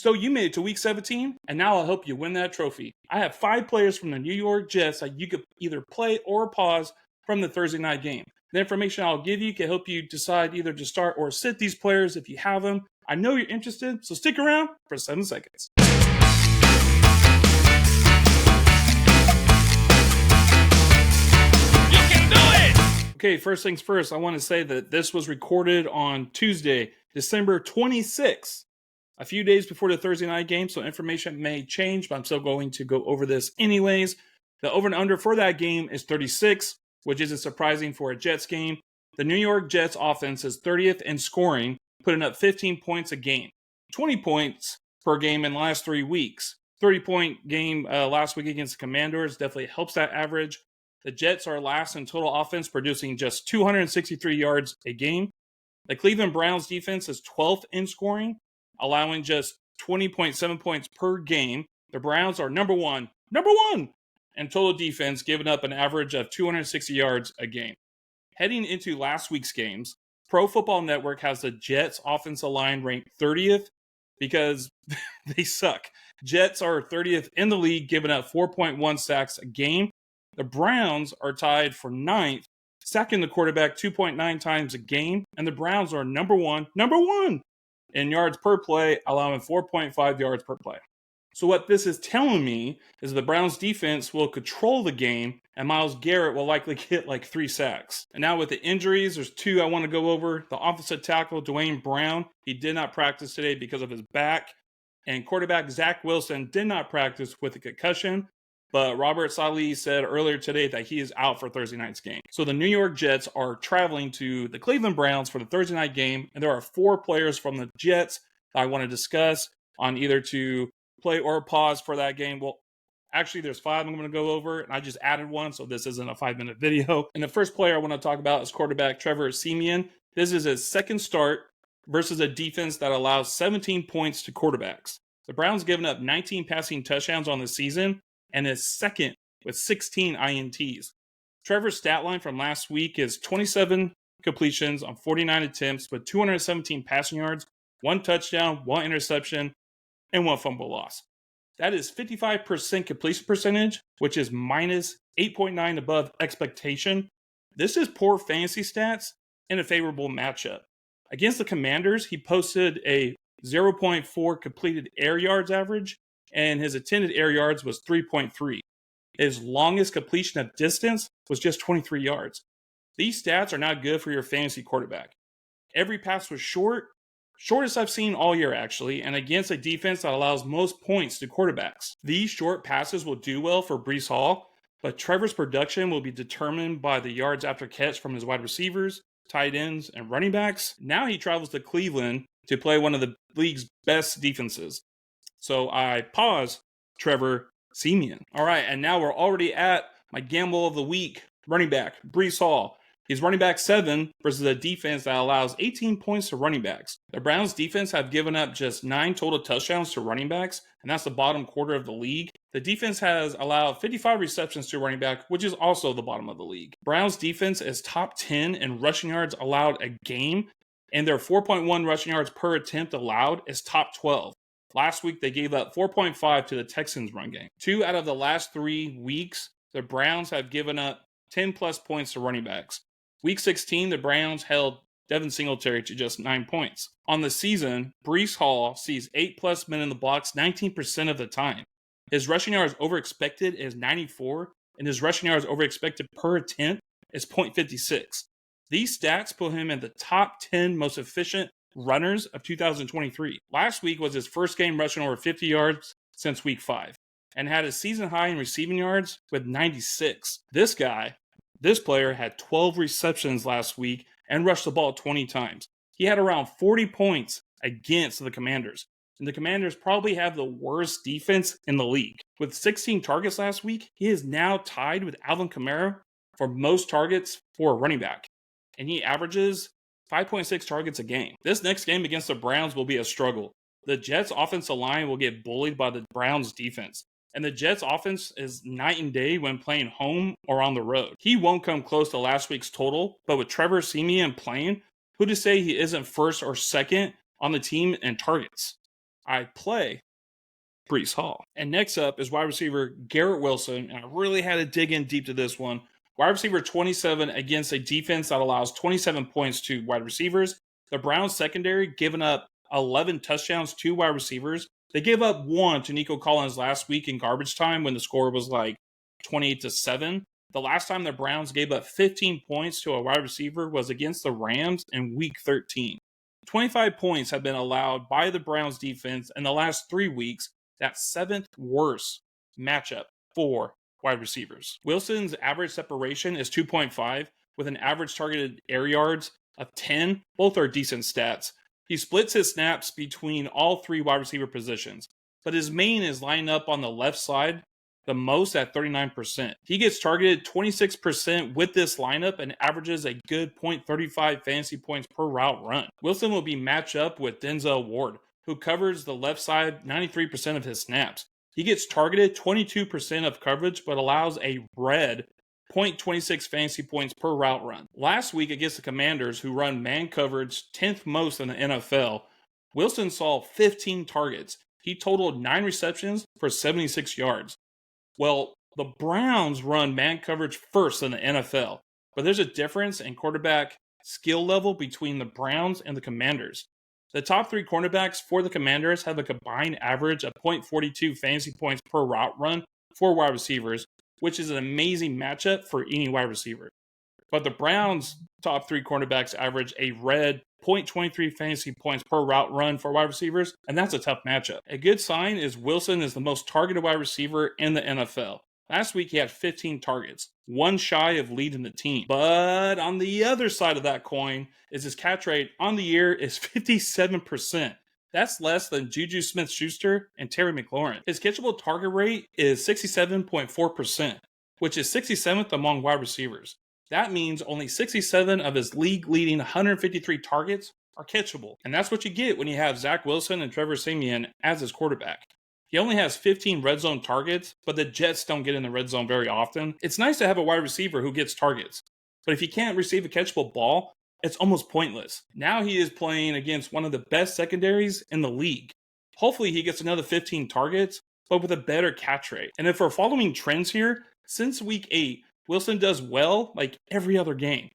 So you made it to week 17, and now I'll help you win that trophy. I have 5 players from the New York Jets that you could either play or pause from the Thursday night game. The information I'll give you can help you decide either to start or sit these players if you have them. I know you're interested, so stick around for 7 seconds. Okay, first things first, I want to say that this was recorded on Tuesday, December 26th, a few days before the Thursday night game, so information may change, but I'm still going to go over this anyways. The over and under for that game is 36, which isn't surprising for a Jets game. The New York Jets offense is 30th in scoring, putting up 15 points a game, 20 points per game in the last 3 weeks. 30-point game last week against the Commanders definitely helps that average. The Jets are last in total offense, producing just 263 yards a game. The Cleveland Browns defense is 12th in scoring, allowing just 20.7 points per game. The Browns are number one in total defense, giving up an average of 260 yards a game. Heading into last week's games, Pro Football Network has the Jets offensive line ranked 30th because they suck. Jets are 30th in the league, giving up 4.1 sacks a game. The Browns are tied for 9th, sacking the quarterback 2.9 times a game, and the Browns are number one in yards per play, allowing 4.5 yards per play. So what this is telling me is the Browns defense will control the game, and Myles Garrett will likely get like 3 sacks. And now with the injuries, there's 2 I want to go over. The offensive tackle, Dwayne Brown, he did not practice today because of his back. And quarterback Zach Wilson did not practice with a concussion. But Robert Saleh said earlier today that he is out for Thursday night's game. So the New York Jets are traveling to the Cleveland Browns for the Thursday night game. And there are 4 players from the Jets that I want to discuss on either to play or pause for that game. Well, actually, there's 5 I'm going to go over. And I just added one, so this isn't a 5-minute video. And the first player I want to talk about is quarterback Trevor Siemian. This is his second start versus a defense that allows 17 points to quarterbacks. The Browns given up 19 passing touchdowns on the season, and is second with 16 INTs. Trevor's stat line from last week is 27 completions on 49 attempts with 217 passing yards, 1 touchdown, 1 interception, and 1 fumble loss. That is 55% completion percentage, which is minus 8.9 above expectation. This is poor fantasy stats in a favorable matchup. Against the Commanders, he posted a 0.4 completed air yards average, and his attended air yards was 3.3. His longest completion of distance was just 23 yards. These stats are not good for your fantasy quarterback. Every pass was shortest I've seen all year actually, and against a defense that allows most points to quarterbacks. These short passes will do well for Breece Hall, but Trevor's production will be determined by the yards after catch from his wide receivers, tight ends, and running backs. Now he travels to Cleveland to play one of the league's best defenses. So I pause Trevor Siemian. All right, and now we're already at my gamble of the week. Running back, Breece Hall. He's running back 7 versus a defense that allows 18 points to running backs. The Browns defense have given up just 9 total touchdowns to running backs, and that's the bottom quarter of the league. The defense has allowed 55 receptions to running back, which is also the bottom of the league. Browns defense is top 10 in rushing yards allowed a game, and their 4.1 rushing yards per attempt allowed is top 12. Last week, they gave up 4.5 to the Texans run game. 2 out of the last 3 weeks, the Browns have given up 10-plus points to running backs. Week 16, the Browns held Devin Singletary to just 9 points. On the season, Breece Hall sees 8-plus men in the box 19% of the time. His rushing yards over expected is 94, and his rushing yards over expected per attempt is 0.56. These stats put him in the top 10 most efficient runners of 2023. Last week was his first game rushing over 50 yards since week 5 and had a season high in receiving yards with 96. This player had 12 receptions last week and rushed the ball 20 times. He had around 40 points against the Commanders. And the Commanders probably have the worst defense in the league. With 16 targets last week, he is now tied with Alvin Kamara for most targets for a running back. And he averages 5.6 targets a game. This next game against the Browns will be a struggle. The Jets' offensive line will get bullied by the Browns' defense. And the Jets' offense is night and day when playing home or on the road. He won't come close to last week's total, but with Trevor Siemian playing, who to say he isn't first or second on the team in targets? I play Brees Hall. And next up is wide receiver Garrett Wilson. And I really had to dig in deep to this one. Wide receiver 27 against a defense that allows 27 points to wide receivers. The Browns secondary giving up 11 touchdowns to wide receivers. They gave up one to Nico Collins last week in garbage time when the score was like 28-7. The last time the Browns gave up 15 points to a wide receiver was against the Rams in week 13. 25 points have been allowed by the Browns defense in the last 3 weeks. That's seventh worst matchup for wide receivers. Wilson's average separation is 2.5 with an average targeted air yards of 10. Both are decent stats. He splits his snaps between all three wide receiver positions, but his main is lined up on the left side the most at 39%. He gets targeted 26% with this lineup and averages a good 0.35 fantasy points per route run. Wilson will be matched up with Denzel Ward, who covers the left side 93% of his snaps. He gets targeted 22% of coverage, but allows a red 0.26 fantasy points per route run. Last week against the Commanders, who run man coverage 10th most in the NFL, Wilson saw 15 targets. He totaled 9 receptions for 76 yards. Well, the Browns run man coverage first in the NFL, but there's a difference in quarterback skill level between the Browns and the Commanders. The top 3 cornerbacks for the Commanders have a combined average of 0.42 fantasy points per route run for wide receivers, which is an amazing matchup for any wide receiver. But the Browns' top 3 cornerbacks average a red 0.23 fantasy points per route run for wide receivers, and that's a tough matchup. A good sign is Wilson is the most targeted wide receiver in the NFL. Last week he had 15 targets, one shy of leading the team. But on the other side of that coin is his catch rate on the year is 57%. That's less than Juju Smith-Schuster and Terry McLaurin. His catchable target rate is 67.4%, which is 67th among wide receivers. That means only 67 of his league-leading 153 targets are catchable. And that's what you get when you have Zach Wilson and Trevor Siemian as his quarterback. He only has 15 red zone targets, but the Jets don't get in the red zone very often. It's nice to have a wide receiver who gets targets, but if he can't receive a catchable ball, it's almost pointless. Now he is playing against one of the best secondaries in the league. Hopefully he gets another 15 targets, but with a better catch rate. And if we're following trends here, since week 8, Wilson does well like every other game.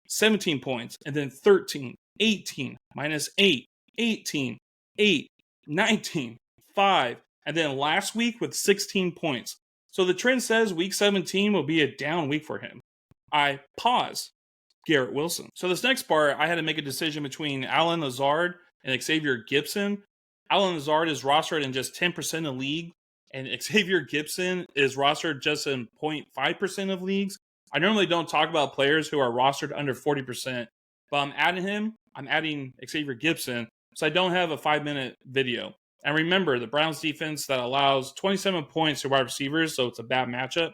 17 points, and then 13, 18, minus 8, 18, 8, 19, 5, and then last week with 16 points. So the trend says week 17 will be a down week for him. I pause Garrett Wilson. So this next part, I had to make a decision between Allen Lazard and Xavier Gipson. Allen Lazard is rostered in just 10% of the league, and Xavier Gipson is rostered just in 0.5% of leagues. I normally don't talk about players who are rostered under 40%, but I'm adding Xavier Gipson, so I don't have a 5-minute video. And remember, the Browns defense that allows 27 points to wide receivers, so it's a bad matchup.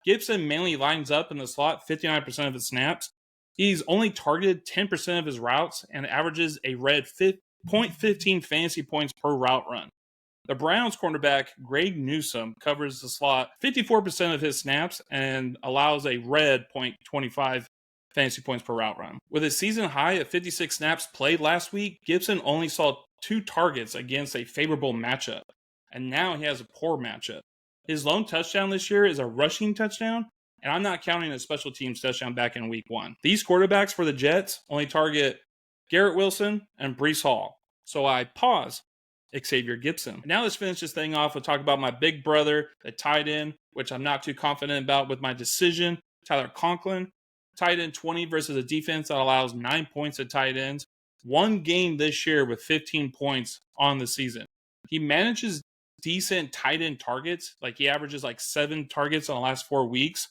Gipson mainly lines up in the slot 59% of his snaps. He's only targeted 10% of his routes and averages a red 0.15 fantasy points per route run. The Browns cornerback Greg Newsome covers the slot 54% of his snaps and allows a red 0.25 fantasy points per route run. With a season high of 56 snaps played last week, Gipson only saw 2 targets against a favorable matchup, and now he has a poor matchup. His lone touchdown this year is a rushing touchdown, and I'm not counting a special teams touchdown back in week 1. These quarterbacks for the Jets only target Garrett Wilson and Brees Hall. So I pause Xavier Gipson. Now let's finish this thing off and talk about my big brother, the tight end, which I'm not too confident about with my decision. Tyler Conklin, tight end 20 versus a defense that allows 9 points to tight ends. 1 game this year with 15 points on the season. He manages decent tight end targets. Like he averages like 7 targets on the last 4 weeks,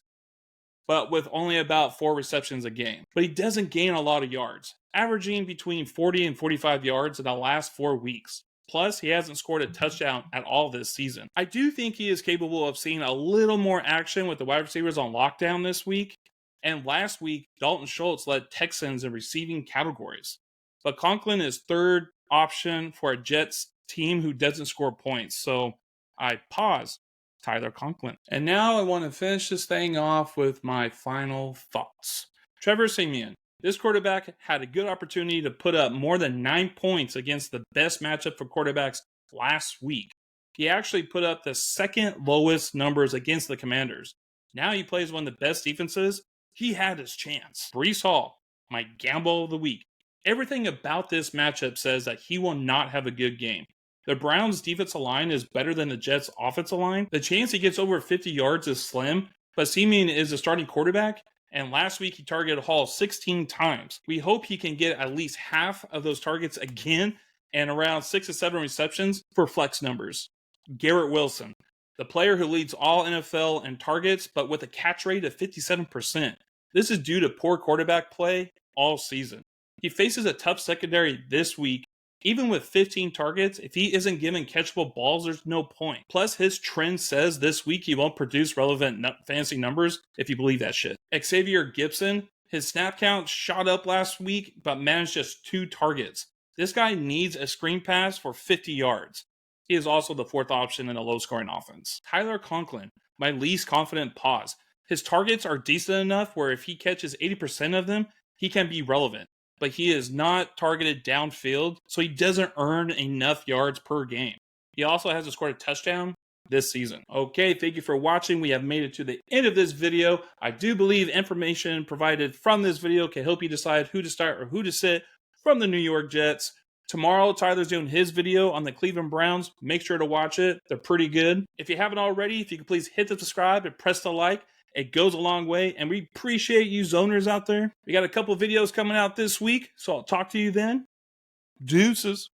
but with only about 4 receptions a game. But he doesn't gain a lot of yards, averaging between 40 and 45 yards in the last 4 weeks. Plus, he hasn't scored a touchdown at all this season. I do think he is capable of seeing a little more action with the wide receivers on lockdown this week. And last week, Dalton Schultz led Texans in receiving categories. But Conklin is third option for a Jets team who doesn't score points. So I pause Tyler Conklin. And now I want to finish this thing off with my final thoughts. Trevor Siemian. This quarterback had a good opportunity to put up more than 9 points against the best matchup for quarterbacks last week. He actually put up the second lowest numbers against the Commanders. Now he plays one of the best defenses. He had his chance. Breece Hall, my gamble of the week. Everything about this matchup says that he will not have a good game. The Browns' defensive line is better than the Jets' offensive line. The chance he gets over 50 yards is slim, but Siemian is a starting quarterback, and last week he targeted Hall 16 times. We hope he can get at least half of those targets again and around 6 to 7 receptions for flex numbers. Garrett Wilson, the player who leads all NFL in targets, but with a catch rate of 57%. This is due to poor quarterback play all season. He faces a tough secondary this week. Even with 15 targets, if he isn't given catchable balls, there's no point. Plus, his trend says this week he won't produce relevant fantasy numbers, if you believe that shit. Xavier Gipson, his snap count shot up last week, but managed just 2 targets. This guy needs a screen pass for 50 yards. He is also the 4th option in a low-scoring offense. Tyler Conklin, my least confident pause. His targets are decent enough where if he catches 80% of them, he can be relevant. But he is not targeted downfield, so he doesn't earn enough yards per game. He also hasn't scored a touchdown this season. Okay, thank you for watching. We have made it to the end of this video. I do believe information provided from this video can help you decide who to start or who to sit from the New York Jets. Tomorrow, Tyler's doing his video on the Cleveland Browns. Make sure to watch it. They're pretty good. If you haven't already, if you could please hit the subscribe and press the like. It goes a long way, and we appreciate you zoners out there. We got a couple videos coming out this week, so I'll talk to you then. Deuces.